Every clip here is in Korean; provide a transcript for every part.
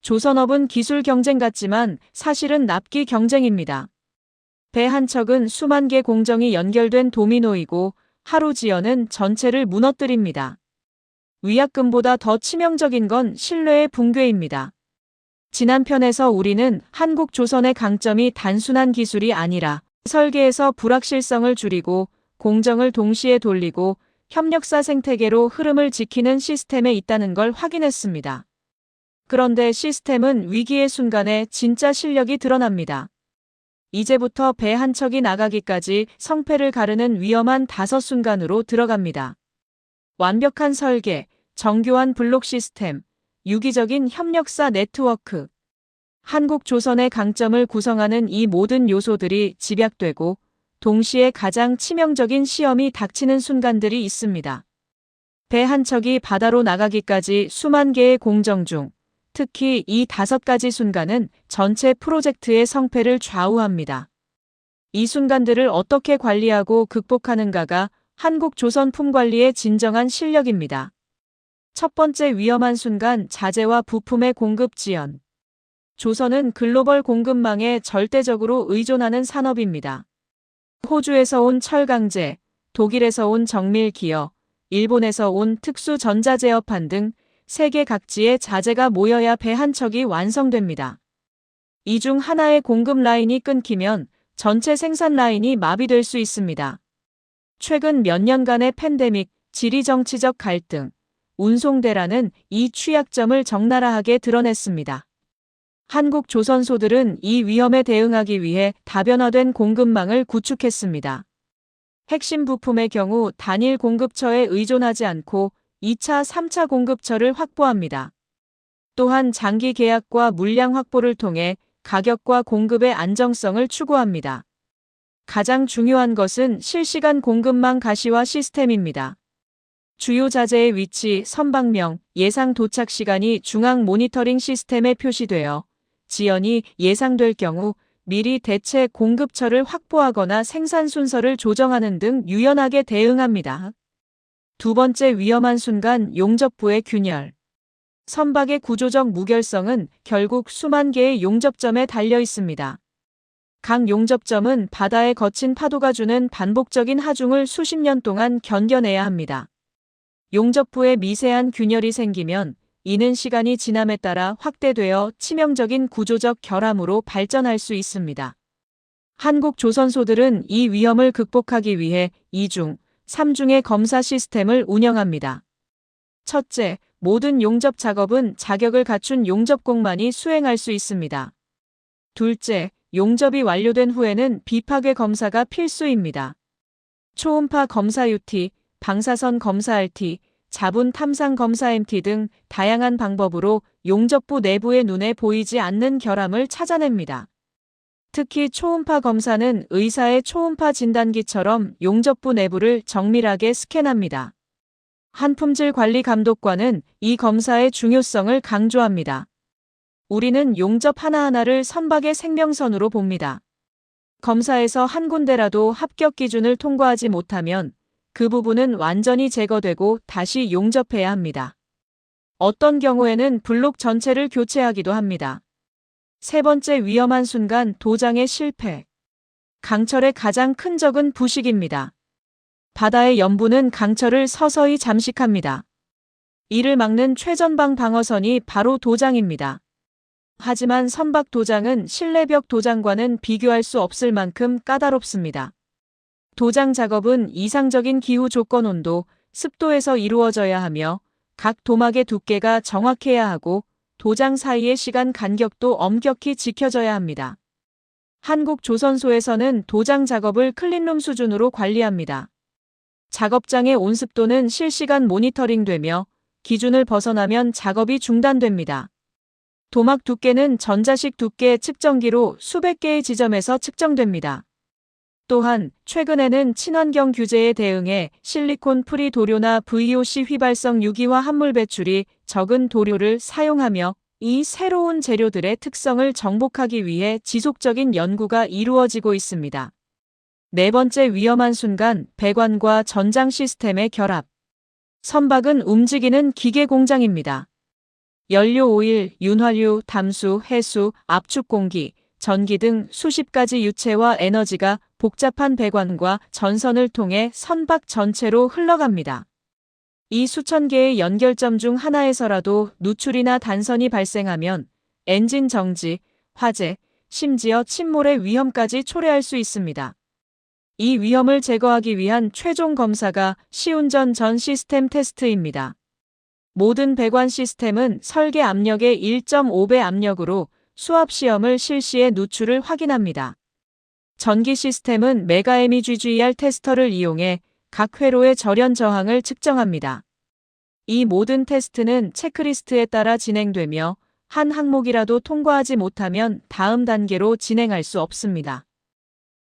조선업은 기술 경쟁 같지만 사실은 납기 경쟁입니다. 배 한 척은 수만 개 공정이 연결된 도미노이고 하루 지연은 전체를 무너뜨립니다. 위약금보다 더 치명적인 건 신뢰의 붕괴입니다. 지난 편에서 우리는 한국조선의 강점이 단순한 기술이 아니라 설계에서 불확실성을 줄이고 공정을 동시에 돌리고 협력사 생태계로 흐름을 지키는 시스템에 있다는 걸 확인했습니다. 그런데 시스템은 위기의 순간에 진짜 실력이 드러납니다. 이제부터 배 한 척이 나가기까지 성패를 가르는 위험한 5순간으로 들어갑니다. 완벽한 설계, 정교한 블록 시스템, 유기적인 협력사 네트워크. 한국조선의 강점을 구성하는 이 모든 요소들이 집약되고 동시에 가장 치명적인 시험이 닥치는 순간들이 있습니다. 배 한 척이 바다로 나가기까지 수만 개의 공정 중 특히 이 5가지 순간은 전체 프로젝트의 성패를 좌우합니다. 이 순간들을 어떻게 관리하고 극복하는가가 한국조선 품관리의 진정한 실력입니다. 첫 번째 위험한 순간 자재와 부품의 공급 지연. 조선은 글로벌 공급망에 절대적으로 의존하는 산업입니다. 호주에서 온 철강제, 독일에서 온 정밀기어, 일본에서 온 특수 전자제어판 등 세계 각지의 자재가 모여야 배 한 척이 완성됩니다. 이 중 하나의 공급 라인이 끊기면 전체 생산 라인이 마비될 수 있습니다. 최근 몇 년간의 팬데믹, 지리정치적 갈등, 운송대란은 이 취약점을 적나라하게 드러냈습니다. 한국조선소들은 이 위험에 대응하기 위해 다변화된 공급망을 구축했습니다. 핵심 부품의 경우 단일 공급처에 의존하지 않고 2차, 3차 공급처를 확보합니다. 또한 장기 계약과 물량 확보를 통해 가격과 공급의 안정성을 추구합니다. 가장 중요한 것은 실시간 공급망 가시화 시스템입니다. 주요 자재의 위치, 선박명, 예상 도착 시간이 중앙 모니터링 시스템에 표시되어 지연이 예상될 경우 미리 대체 공급처를 확보하거나 생산 순서를 조정하는 등 유연하게 대응합니다. 두 번째 위험한 순간 용접부의 균열. 선박의 구조적 무결성은 결국 수만 개의 용접점에 달려 있습니다. 각 용접점은 바다의 거친 파도가 주는 반복적인 하중을 수십 년 동안 견뎌내야 합니다. 용접부에 미세한 균열이 생기면 이는 시간이 지남에 따라 확대되어 치명적인 구조적 결함으로 발전할 수 있습니다. 한국조선소들은 이 위험을 극복하기 위해 2중, 3중의 검사 시스템을 운영합니다. 첫째, 모든 용접 작업은 자격을 갖춘 용접공만이 수행할 수 있습니다. 둘째, 용접이 완료된 후에는 비파괴 검사가 필수입니다. 초음파 검사 UT, 방사선 검사 RT, 자분 탐상 검사 MT 등 다양한 방법으로 용접부 내부의 눈에 보이지 않는 결함을 찾아냅니다. 특히 초음파 검사는 의사의 초음파 진단기처럼 용접부 내부를 정밀하게 스캔합니다. 한품질 관리 감독관은 이 검사의 중요성을 강조합니다. 우리는 용접 하나하나를 선박의 생명선으로 봅니다. 검사에서 한 군데라도 합격 기준을 통과하지 못하면 그 부분은 완전히 제거되고 다시 용접해야 합니다. 어떤 경우에는 블록 전체를 교체하기도 합니다. 세 번째 위험한 순간 도장의 실패. 강철의 가장 큰 적은 부식입니다. 바다의 염분은 강철을 서서히 잠식합니다. 이를 막는 최전방 방어선이 바로 도장입니다. 하지만 선박 도장은 실내벽 도장과는 비교할 수 없을 만큼 까다롭습니다. 도장 작업은 이상적인 기후 조건 온도, 습도에서 이루어져야 하며 각 도막의 두께가 정확해야 하고 도장 사이의 시간 간격도 엄격히 지켜져야 합니다. 한국조선소에서는 도장 작업을 클린룸 수준으로 관리합니다. 작업장의 온습도는 실시간 모니터링되며 기준을 벗어나면 작업이 중단됩니다. 도막 두께는 전자식 두께 측정기로 수백 개의 지점에서 측정됩니다. 또한 최근에는 친환경 규제에 대응해 실리콘 프리 도료나 VOC 휘발성 유기화 합물 배출이 적은 도료를 사용하며 이 새로운 재료들의 특성을 정복하기 위해 지속적인 연구가 이루어지고 있습니다. 네 번째 위험한 순간, 배관과 전장 시스템의 결합. 선박은 움직이는 기계 공장입니다. 연료 오일, 윤활유, 담수, 해수, 압축 공기, 전기 등 수십 가지 유체와 에너지가 복잡한 배관과 전선을 통해 선박 전체로 흘러갑니다. 이 수천 개의 연결점 중 하나에서라도 누출이나 단선이 발생하면 엔진 정지, 화재, 심지어 침몰의 위험까지 초래할 수 있습니다. 이 위험을 제거하기 위한 최종 검사가 시운전 전 시스템 테스트입니다. 모든 배관 시스템은 설계 압력의 1.5배 압력으로 수압 시험을 실시해 누출을 확인합니다. 전기 시스템은 메가MEGGR 테스터를 이용해 각 회로의 절연 저항을 측정합니다. 이 모든 테스트는 체크리스트에 따라 진행되며 한 항목이라도 통과하지 못하면 다음 단계로 진행할 수 없습니다.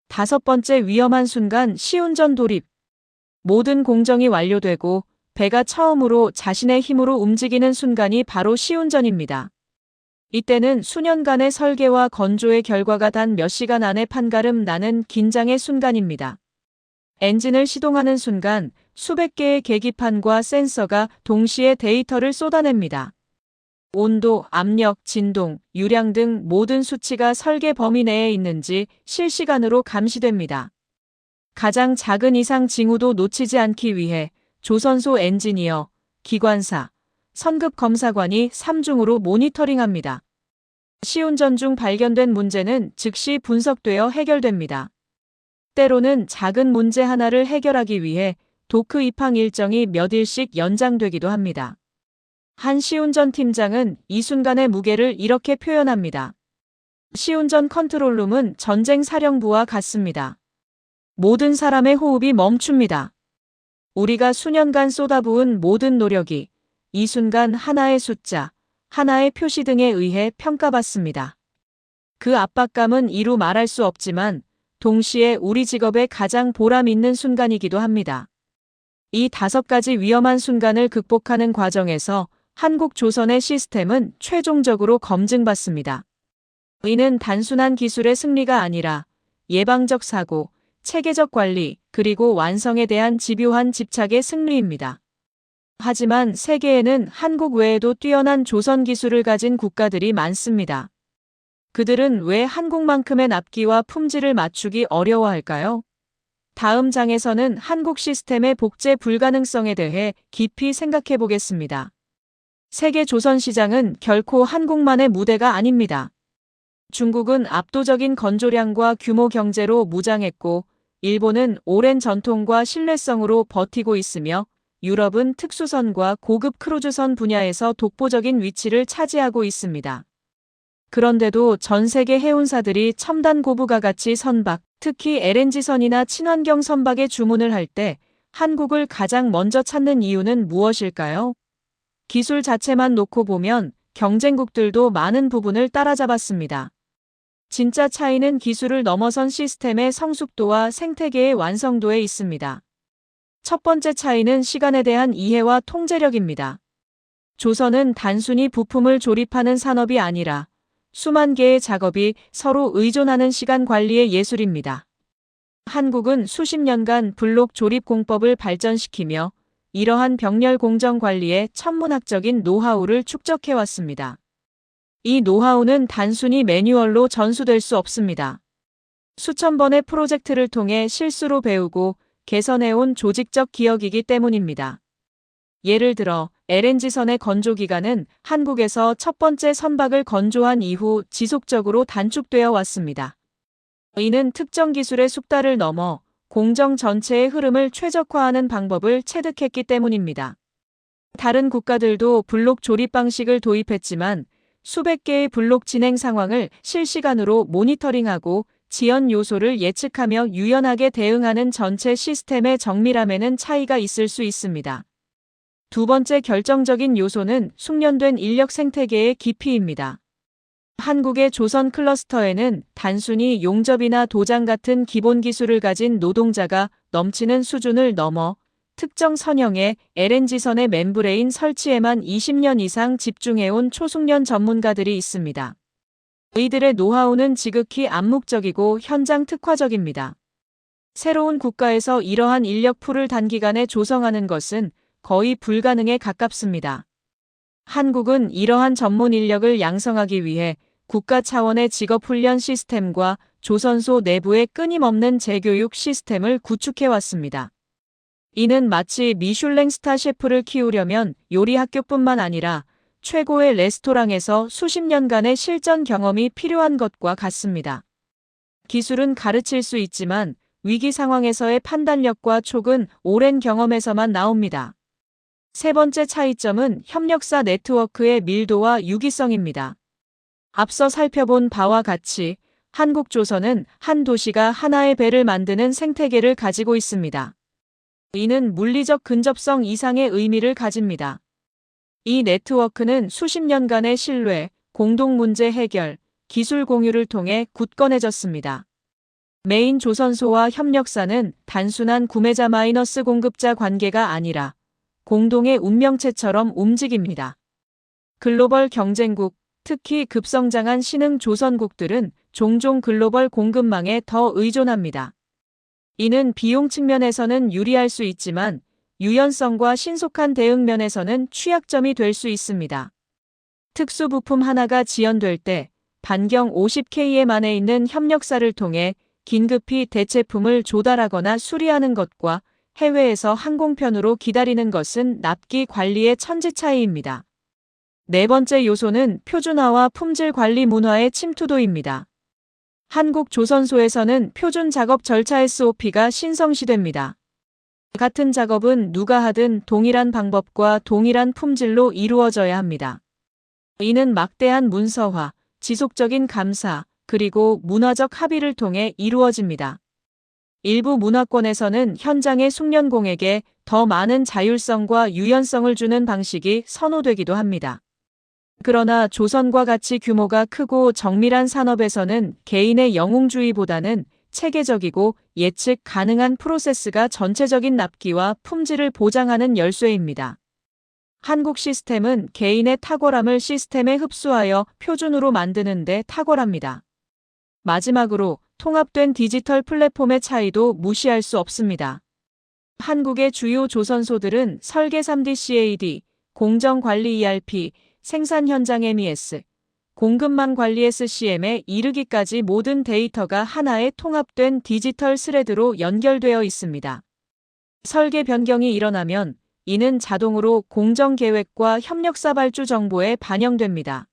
다섯 번째 위험한 순간 시운전 돌입. 모든 공정이 완료되고 배가 처음으로 자신의 힘으로 움직이는 순간이 바로 시운전입니다. 이때는 수년간의 설계와 건조의 결과가 단 몇 시간 안에 판가름 나는 긴장의 순간입니다. 엔진을 시동하는 순간 수백 개의 계기판과 센서가 동시에 데이터를 쏟아냅니다. 온도, 압력, 진동, 유량 등 모든 수치가 설계 범위 내에 있는지 실시간으로 감시됩니다. 가장 작은 이상 징후도 놓치지 않기 위해 조선소 엔지니어, 기관사, 선급 검사관이 3중으로 모니터링합니다. 시운전 중 발견된 문제는 즉시 분석되어 해결됩니다. 때로는 작은 문제 하나를 해결하기 위해 도크 입항 일정이 몇 일씩 연장되기도 합니다. 한 시운전 팀장은 이 순간의 무게를 이렇게 표현합니다. 시운전 컨트롤룸은 전쟁 사령부와 같습니다. 모든 사람의 호흡이 멈춥니다. 우리가 수년간 쏟아부은 모든 노력이 이 순간 하나의 숫자, 하나의 표시 등에 의해 평가받습니다. 그 압박감은 이루 말할 수 없지만 동시에 우리 직업의 가장 보람 있는 순간이기도 합니다. 이 5가지 위험한 순간을 극복하는 과정에서 한국조선의 시스템은 최종적으로 검증받습니다. 이는 단순한 기술의 승리가 아니라 예방적 사고, 체계적 관리, 그리고 완성에 대한 집요한 집착의 승리입니다. 하지만 세계에는 한국 외에도 뛰어난 조선 기술을 가진 국가들이 많습니다. 그들은 왜 한국만큼의 납기와 품질을 맞추기 어려워할까요? 다음 장에서는 한국 시스템의 복제 불가능성에 대해 깊이 생각해 보겠습니다. 세계 조선 시장은 결코 한국만의 무대가 아닙니다. 중국은 압도적인 건조량과 규모 경제로 무장했고, 일본은 오랜 전통과 신뢰성으로 버티고 있으며, 유럽은 특수선과 고급 크루즈선 분야에서 독보적인 위치를 차지하고 있습니다. 그런데도 전 세계 해운사들이 첨단 고부가 가치 선박, 특히 LNG선이나 친환경 선박의 주문을 할 때 한국을 가장 먼저 찾는 이유는 무엇일까요? 기술 자체만 놓고 보면 경쟁국들도 많은 부분을 따라잡았습니다. 진짜 차이는 기술을 넘어선 시스템의 성숙도와 생태계의 완성도에 있습니다. 첫 번째 차이는 시간에 대한 이해와 통제력입니다. 조선은 단순히 부품을 조립하는 산업이 아니라 수만 개의 작업이 서로 의존하는 시간 관리의 예술입니다. 한국은 수십 년간 블록 조립 공법을 발전시키며 이러한 병렬 공정 관리의 천문학적인 노하우를 축적해왔습니다. 이 노하우는 단순히 매뉴얼로 전수될 수 없습니다. 수천 번의 프로젝트를 통해 실수로 배우고 개선해온 조직적 기억이기 때문입니다. 예를 들어 LNG선의 건조 기간은 한국에서 첫 번째 선박을 건조한 이후 지속적으로 단축되어 왔습니다. 이는 특정 기술의 숙달을 넘어 공정 전체의 흐름을 최적화하는 방법을 체득했기 때문입니다. 다른 국가들도 블록 조립 방식을 도입했지만 수백 개의 블록 진행 상황을 실시간으로 모니터링하고 지연 요소를 예측하며 유연하게 대응하는 전체 시스템의 정밀함에는 차이가 있을 수 있습니다. 두 번째 결정적인 요소는 숙련된 인력 생태계의 깊이입니다. 한국의 조선 클러스터에는 단순히 용접이나 도장 같은 기본 기술을 가진 노동자가 넘치는 수준을 넘어 특정 선형의 LNG선의 멤브레인 설치에만 20년 이상 집중해온 초숙련 전문가들이 있습니다. 이들의 노하우는 지극히 암묵적이고 현장 특화적입니다. 새로운 국가에서 이러한 인력 풀을 단기간에 조성하는 것은 거의 불가능에 가깝습니다. 한국은 이러한 전문 인력을 양성하기 위해 국가 차원의 직업훈련 시스템과 조선소 내부의 끊임없는 재교육 시스템을 구축해왔습니다. 이는 마치 미슐랭 스타 셰프를 키우려면 요리 학교뿐만 아니라 최고의 레스토랑에서 수십 년간의 실전 경험이 필요한 것과 같습니다. 기술은 가르칠 수 있지만 위기 상황에서의 판단력과 촉은 오랜 경험에서만 나옵니다. 세 번째 차이점은 협력사 네트워크의 밀도와 유기성입니다. 앞서 살펴본 바와 같이 한국조선은 한 도시가 하나의 배를 만드는 생태계를 가지고 있습니다. 이는 물리적 근접성 이상의 의미를 가집니다. 이 네트워크는 수십 년간의 신뢰, 공동 문제 해결, 기술 공유를 통해 굳건해졌습니다. 메인 조선소와 협력사는 단순한 구매자 마이너스 공급자 관계가 아니라 공동의 운명체처럼 움직입니다. 글로벌 경쟁국, 특히 급성장한 신흥 조선국들은 종종 글로벌 공급망에 더 의존합니다. 이는 비용 측면에서는 유리할 수 있지만 유연성과 신속한 대응 면에서는 취약점이 될 수 있습니다. 특수 부품 하나가 지연될 때 반경 50km 안에 있는 협력사를 통해 긴급히 대체품을 조달하거나 수리하는 것과 해외에서 항공편으로 기다리는 것은 납기 관리의 천지 차이입니다. 네 번째 요소는 표준화와 품질 관리 문화의 침투도입니다. 한국 조선소에서는 표준 작업 절차 SOP가 신성시됩니다. 같은 작업은 누가 하든 동일한 방법과 동일한 품질로 이루어져야 합니다. 이는 막대한 문서화, 지속적인 감사, 그리고 문화적 합의를 통해 이루어집니다. 일부 문화권에서는 현장의 숙련공에게 더 많은 자율성과 유연성을 주는 방식이 선호되기도 합니다. 그러나 조선과 같이 규모가 크고 정밀한 산업에서는 개인의 영웅주의보다는 체계적이고 예측 가능한 프로세스가 전체적인 납기와 품질을 보장하는 열쇠입니다. 한국 시스템은 개인의 탁월함을 시스템에 흡수하여 표준으로 만드는 데 탁월합니다. 마지막으로 통합된 디지털 플랫폼의 차이도 무시할 수 없습니다. 한국의 주요 조선소들은 설계 3D CAD, 공정관리 ERP, 생산 현장 MES, 공급망 관리 SCM에 이르기까지 모든 데이터가 하나의 통합된 디지털 스레드로 연결되어 있습니다. 설계 변경이 일어나면 이는 자동으로 공정 계획과 협력사 발주 정보에 반영됩니다.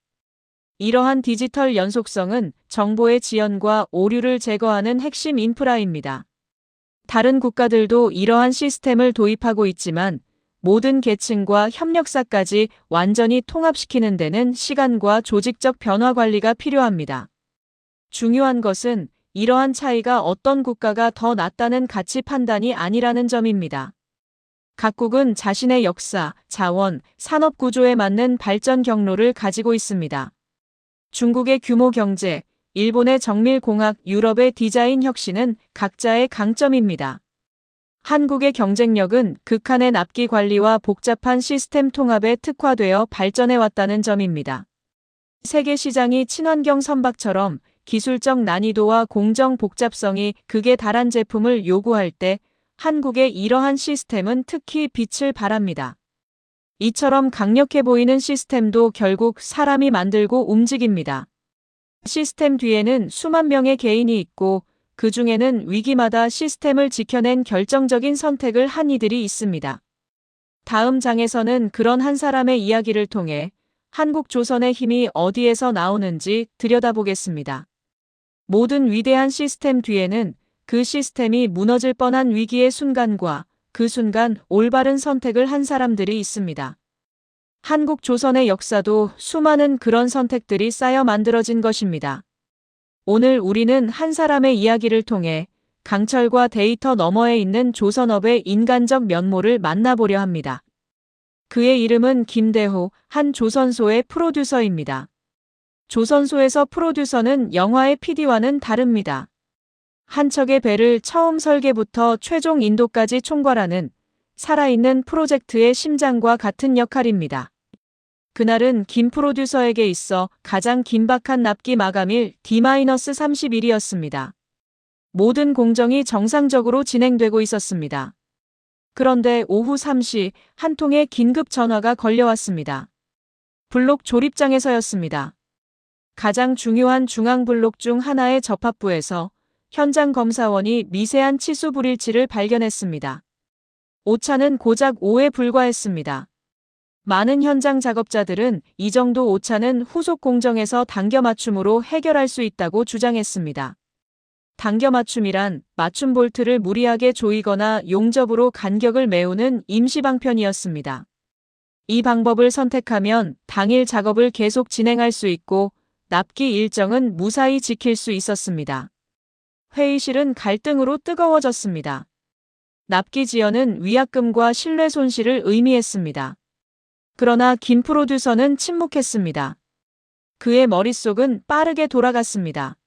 이러한 디지털 연속성은 정보의 지연과 오류를 제거하는 핵심 인프라입니다. 다른 국가들도 이러한 시스템을 도입하고 있지만 모든 계층과 협력사까지 완전히 통합시키는 데는 시간과 조직적 변화 관리가 필요합니다. 중요한 것은 이러한 차이가 어떤 국가가 더 낫다는 가치 판단이 아니라는 점입니다. 각국은 자신의 역사, 자원, 산업 구조에 맞는 발전 경로를 가지고 있습니다. 중국의 규모 경제, 일본의 정밀 공학, 유럽의 디자인 혁신은 각자의 강점입니다. 한국의 경쟁력은 극한의 납기 관리와 복잡한 시스템 통합에 특화되어 발전해왔다는 점입니다. 세계 시장이 친환경 선박처럼 기술적 난이도와 공정 복잡성이 극에 달한 제품을 요구할 때 한국의 이러한 시스템은 특히 빛을 발합니다. 이처럼 강력해 보이는 시스템도 결국 사람이 만들고 움직입니다. 시스템 뒤에는 수만 명의 개인이 있고 그 중에는 위기마다 시스템을 지켜낸 결정적인 선택을 한 이들이 있습니다. 다음 장에서는 그런 한 사람의 이야기를 통해 한국 조선의 힘이 어디에서 나오는지 들여다보겠습니다. 모든 위대한 시스템 뒤에는 그 시스템이 무너질 뻔한 위기의 순간과 그 순간 올바른 선택을 한 사람들이 있습니다. 한국 조선의 역사도 수많은 그런 선택들이 쌓여 만들어진 것입니다. 오늘 우리는 한 사람의 이야기를 통해 강철과 데이터 너머에 있는 조선업의 인간적 면모를 만나보려 합니다. 그의 이름은 김대호, 한 조선소의 프로듀서입니다. 조선소에서 프로듀서는 영화의 PD와는 다릅니다. 한 척의 배를 처음 설계부터 최종 인도까지 총괄하는 살아있는 프로젝트의 심장과 같은 역할입니다. 그날은 김 프로듀서에게 있어 가장 긴박한 납기 마감일 D-30일이었습니다. 모든 공정이 정상적으로 진행되고 있었습니다. 그런데 오후 3시 한 통의 긴급 전화가 걸려왔습니다. 블록 조립장에서였습니다. 가장 중요한 중앙블록 중 하나의 접합부에서 현장 검사원이 미세한 치수 불일치를 발견했습니다. 오차는 고작 5에 불과했습니다. 많은 현장 작업자들은 이 정도 오차는 후속 공정에서 단겨 맞춤으로 해결할 수 있다고 주장했습니다. 단겨 맞춤이란 맞춤 볼트를 무리하게 조이거나 용접으로 간격을 메우는 임시 방편이었습니다. 이 방법을 선택하면 당일 작업을 계속 진행할 수 있고 납기 일정은 무사히 지킬 수 있었습니다. 회의실은 갈등으로 뜨거워졌습니다. 납기 지연은 위약금과 신뢰 손실을 의미했습니다. 그러나 김 프로듀서는 침묵했습니다. 그의 머릿속은 빠르게 돌아갔습니다.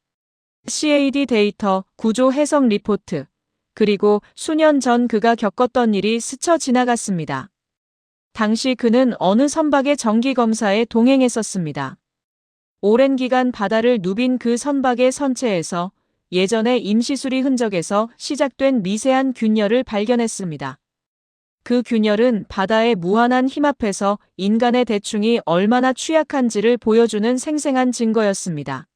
CAD 데이터, 구조 해석 리포트, 그리고 수년 전 그가 겪었던 일이 스쳐 지나갔습니다. 당시 그는 어느 선박의 정기검사에 동행했었습니다. 오랜 기간 바다를 누빈 그 선박의 선체에서 예전의 임시수리 흔적에서 시작된 미세한 균열을 발견했습니다. 그 균열은 바다의 무한한 힘 앞에서 인간의 대충이 얼마나 취약한지를 보여주는 생생한 증거였습니다.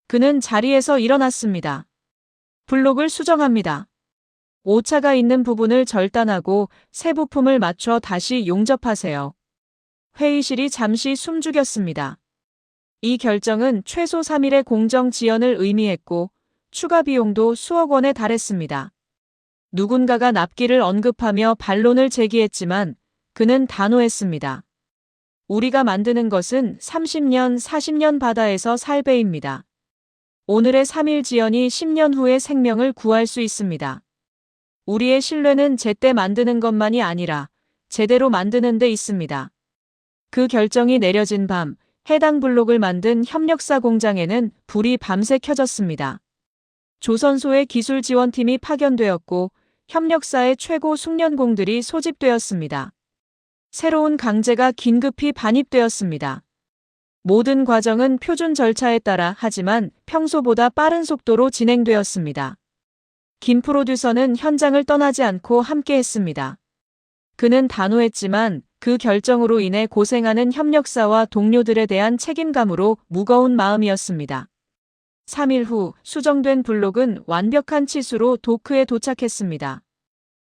그는 자리에서 일어났습니다. 블록을 수정합니다. 오차가 있는 부분을 절단하고 새 부품을 맞춰 다시 용접하세요. 회의실이 잠시 숨죽였습니다. 이 결정은 최소 3일의 공정 지연을 의미했고 추가 비용도 수억 원에 달했습니다. 누군가가 납기를 언급하며 반론을 제기했지만 그는 단호했습니다. 우리가 만드는 것은 30년, 40년 바다에서 살 배입니다. 오늘의 3일 지연이 10년 후의 생명을 구할 수 있습니다. 우리의 신뢰는 제때 만드는 것만이 아니라 제대로 만드는 데 있습니다. 그 결정이 내려진 밤, 해당 블록을 만든 협력사 공장에는 불이 밤새 켜졌습니다. 조선소의 기술 지원팀이 파견되었고 협력사의 최고 숙련공들이 소집되었습니다. 새로운 강제가 긴급히 반입되었습니다. 모든 과정은 표준 절차에 따라 하지만 평소보다 빠른 속도로 진행되었습니다. 김 프로듀서는 현장을 떠나지 않고 함께했습니다. 그는 단호했지만 그 결정으로 인해 고생하는 협력사와 동료들에 대한 책임감으로 무거운 마음이었습니다. 3일 후 수정된 블록은 완벽한 치수로 도크에 도착했습니다.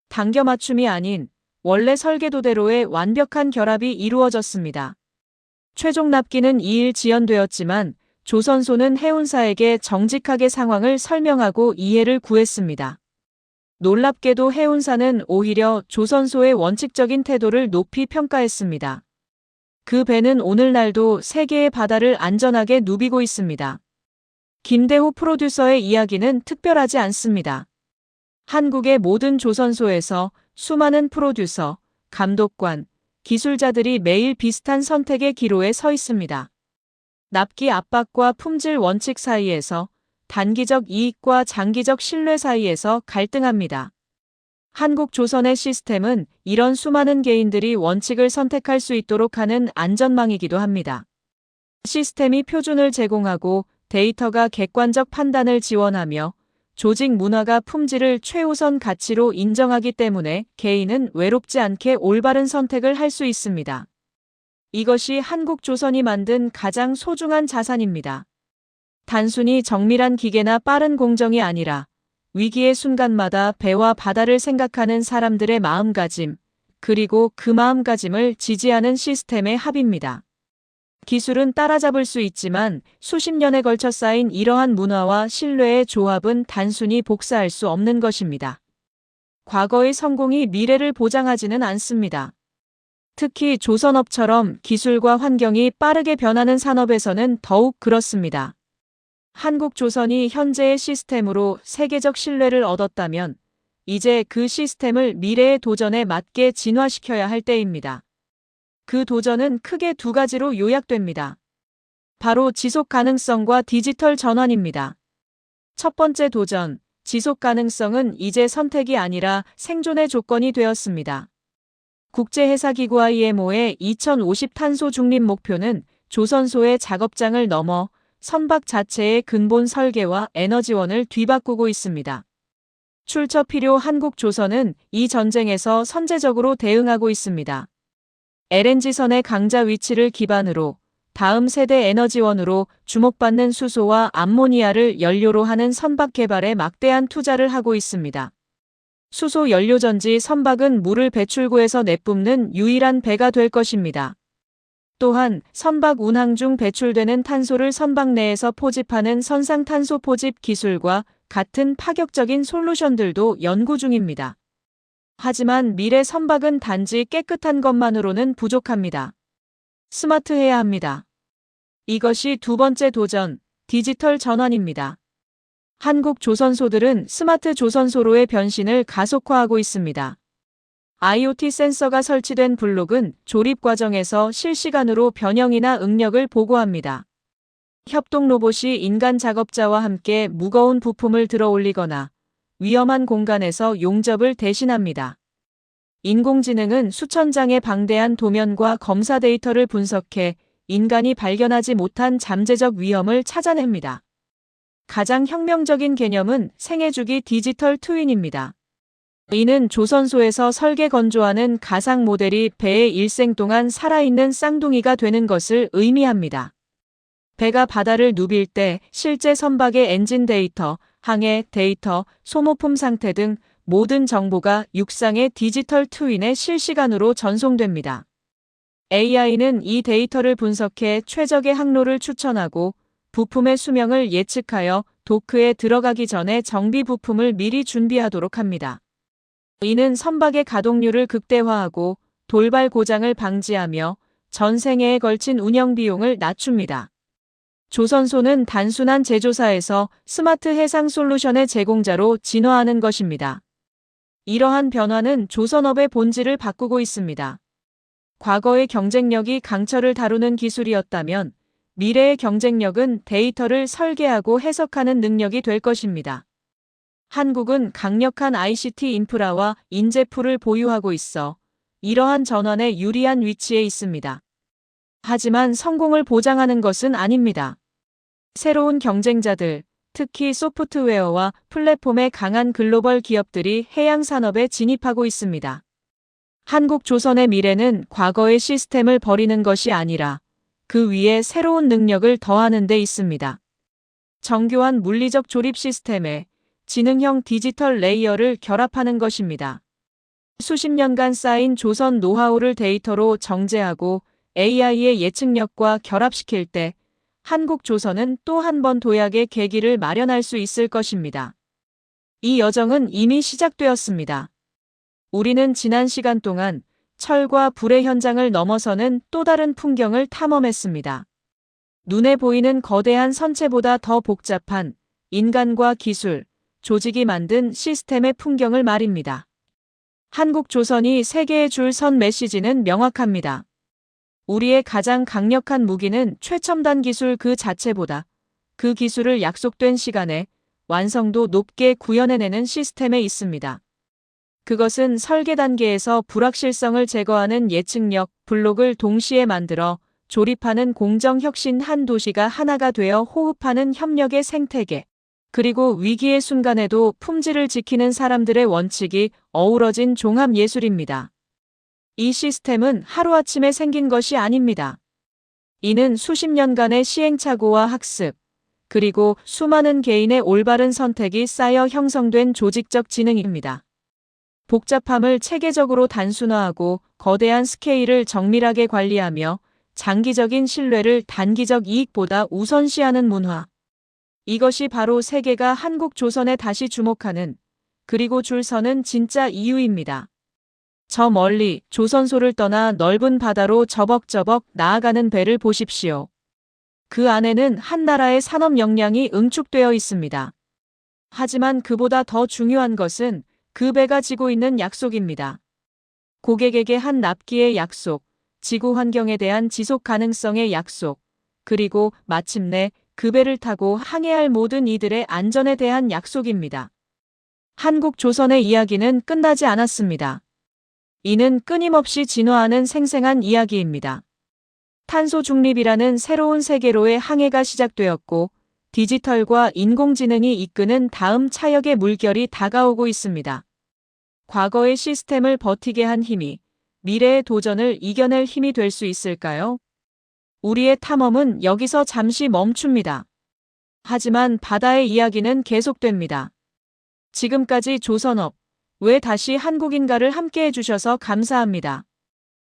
단겨 맞춤이 아닌 원래 설계도대로의 완벽한 결합이 이루어졌습니다. 최종 납기는 2일 지연되었지만 조선소는 해운사에게 정직하게 상황을 설명하고 이해를 구했습니다. 놀랍게도 해운사는 오히려 조선소의 원칙적인 태도를 높이 평가했습니다. 그 배는 오늘날도 세계의 바다를 안전하게 누비고 있습니다. 김대호 프로듀서의 이야기는 특별하지 않습니다. 한국의 모든 조선소에서 수많은 프로듀서, 감독관, 기술자들이 매일 비슷한 선택의 기로에 서 있습니다. 납기 압박과 품질 원칙 사이에서 단기적 이익과 장기적 신뢰 사이에서 갈등합니다. 한국 조선의 시스템은 이런 수많은 개인들이 원칙을 선택할 수 있도록 하는 안전망이기도 합니다. 시스템이 표준을 제공하고 데이터가 객관적 판단을 지원하며 조직 문화가 품질을 최우선 가치로 인정하기 때문에 개인은 외롭지 않게 올바른 선택을 할 수 있습니다. 이것이 한국 조선이 만든 가장 소중한 자산입니다. 단순히 정밀한 기계나 빠른 공정이 아니라 위기의 순간마다 배와 바다를 생각하는 사람들의 마음가짐, 그리고 그 마음가짐을 지지하는 시스템의 합입니다. 기술은 따라잡을 수 있지만 수십 년에 걸쳐 쌓인 이러한 문화와 신뢰의 조합은 단순히 복사할 수 없는 것입니다. 과거의 성공이 미래를 보장하지는 않습니다. 특히 조선업처럼 기술과 환경이 빠르게 변하는 산업에서는 더욱 그렇습니다. 한국 조선이 현재의 시스템으로 세계적 신뢰를 얻었다면 이제 그 시스템을 미래의 도전에 맞게 진화시켜야 할 때입니다. 그 도전은 크게 두 가지로 요약됩니다. 바로 지속 가능성과 디지털 전환입니다. 첫 번째 도전, 지속 가능성은 이제 선택이 아니라 생존의 조건이 되었습니다. 국제해사기구 IMO의 2050 탄소 중립 목표는 조선소의 작업장을 넘어 선박 자체의 근본 설계와 에너지원을 뒤바꾸고 있습니다. 출처 필요 한국 조선은 이 전쟁에서 선제적으로 대응하고 있습니다. LNG선의 강자 위치를 기반으로 다음 세대 에너지원으로 주목받는 수소와 암모니아를 연료로 하는 선박 개발에 막대한 투자를 하고 있습니다. 수소 연료전지 선박은 물을 배출구에서 내뿜는 유일한 배가 될 것입니다. 또한 선박 운항 중 배출되는 탄소를 선박 내에서 포집하는 선상탄소 포집 기술과 같은 파격적인 솔루션들도 연구 중입니다. 하지만 미래 선박은 단지 깨끗한 것만으로는 부족합니다. 스마트해야 합니다. 이것이 두 번째 도전, 디지털 전환입니다. 한국 조선소들은 스마트 조선소로의 변신을 가속화하고 있습니다. IoT 센서가 설치된 블록은 조립 과정에서 실시간으로 변형이나 응력을 보고합니다. 협동 로봇이 인간 작업자와 함께 무거운 부품을 들어 올리거나 위험한 공간에서 용접을 대신합니다. 인공지능은 수천 장의 방대한 도면과 검사 데이터를 분석해 인간이 발견하지 못한 잠재적 위험을 찾아냅니다. 가장 혁명적인 개념은 생애주기 디지털 트윈입니다. 이는 조선소에서 설계 건조하는 가상 모델이 배의 일생 동안 살아있는 쌍둥이가 되는 것을 의미합니다. 배가 바다를 누빌 때 실제 선박의 엔진 데이터, 항해 데이터, 소모품 상태 등 모든 정보가 육상의 디지털 트윈에 실시간으로 전송됩니다. AI는 이 데이터를 분석해 최적의 항로를 추천하고 부품의 수명을 예측하여 도크에 들어가기 전에 정비 부품을 미리 준비하도록 합니다. 이는 선박의 가동률을 극대화하고 돌발 고장을 방지하며 전 생애에 걸친 운영 비용을 낮춥니다. 조선소는 단순한 제조사에서 스마트 해상 솔루션의 제공자로 진화하는 것입니다. 이러한 변화는 조선업의 본질을 바꾸고 있습니다. 과거의 경쟁력이 강철을 다루는 기술이었다면 미래의 경쟁력은 데이터를 설계하고 해석하는 능력이 될 것입니다. 한국은 강력한 ICT 인프라와 인재풀을 보유하고 있어 이러한 전환에 유리한 위치에 있습니다. 하지만 성공을 보장하는 것은 아닙니다. 새로운 경쟁자들, 특히 소프트웨어와 플랫폼의 강한 글로벌 기업들이 해양 산업에 진입하고 있습니다. 한국 조선의 미래는 과거의 시스템을 버리는 것이 아니라 그 위에 새로운 능력을 더하는 데 있습니다. 정교한 물리적 조립 시스템에 지능형 디지털 레이어를 결합하는 것입니다. 수십 년간 쌓인 조선 노하우를 데이터로 정제하고 AI의 예측력과 결합시킬 때 한국 조선은 또 한 번 도약의 계기를 마련할 수 있을 것입니다. 이 여정은 이미 시작되었습니다. 우리는 지난 시간 동안 철과 불의 현장을 넘어서는 또 다른 풍경을 탐험했습니다. 눈에 보이는 거대한 선체보다 더 복잡한 인간과 기술, 조직이 만든 시스템의 풍경을 말입니다. 한국 조선이 세계에 줄 선 메시지는 명확합니다. 우리의 가장 강력한 무기는 최첨단 기술 그 자체보다 그 기술을 약속된 시간에 완성도 높게 구현해내는 시스템에 있습니다. 그것은 설계 단계에서 불확실성을 제거하는 예측력, 블록을 동시에 만들어 조립하는 공정혁신 한 도시가 하나가 되어 호흡하는 협력의 생태계, 그리고 위기의 순간에도 품질을 지키는 사람들의 원칙이 어우러진 종합예술입니다. 이 시스템은 하루아침에 생긴 것이 아닙니다. 이는 수십 년간의 시행착오와 학습, 그리고 수많은 개인의 올바른 선택이 쌓여 형성된 조직적 지능입니다. 복잡함을 체계적으로 단순화하고 거대한 스케일을 정밀하게 관리하며 장기적인 신뢰를 단기적 이익보다 우선시하는 문화. 이것이 바로 세계가 한국 조선에 다시 주목하는, 그리고 줄 서는 진짜 이유입니다. 저 멀리 조선소를 떠나 넓은 바다로 저벅저벅 나아가는 배를 보십시오. 그 안에는 한 나라의 산업 역량이 응축되어 있습니다. 하지만 그보다 더 중요한 것은 그 배가 지고 있는 약속입니다. 고객에게 한 납기의 약속, 지구 환경에 대한 지속 가능성의 약속, 그리고 마침내 그 배를 타고 항해할 모든 이들의 안전에 대한 약속입니다. 한국 조선의 이야기는 끝나지 않았습니다. 이는 끊임없이 진화하는 생생한 이야기입니다. 탄소 중립이라는 새로운 세계로의 항해가 시작되었고 디지털과 인공지능이 이끄는 다음 차역의 물결이 다가오고 있습니다. 과거의 시스템을 버티게 한 힘이 미래의 도전을 이겨낼 힘이 될 수 있을까요? 우리의 탐험은 여기서 잠시 멈춥니다. 하지만 바다의 이야기는 계속됩니다. 지금까지 조선업, 왜 다시 한국인가를 함께 해주셔서 감사합니다.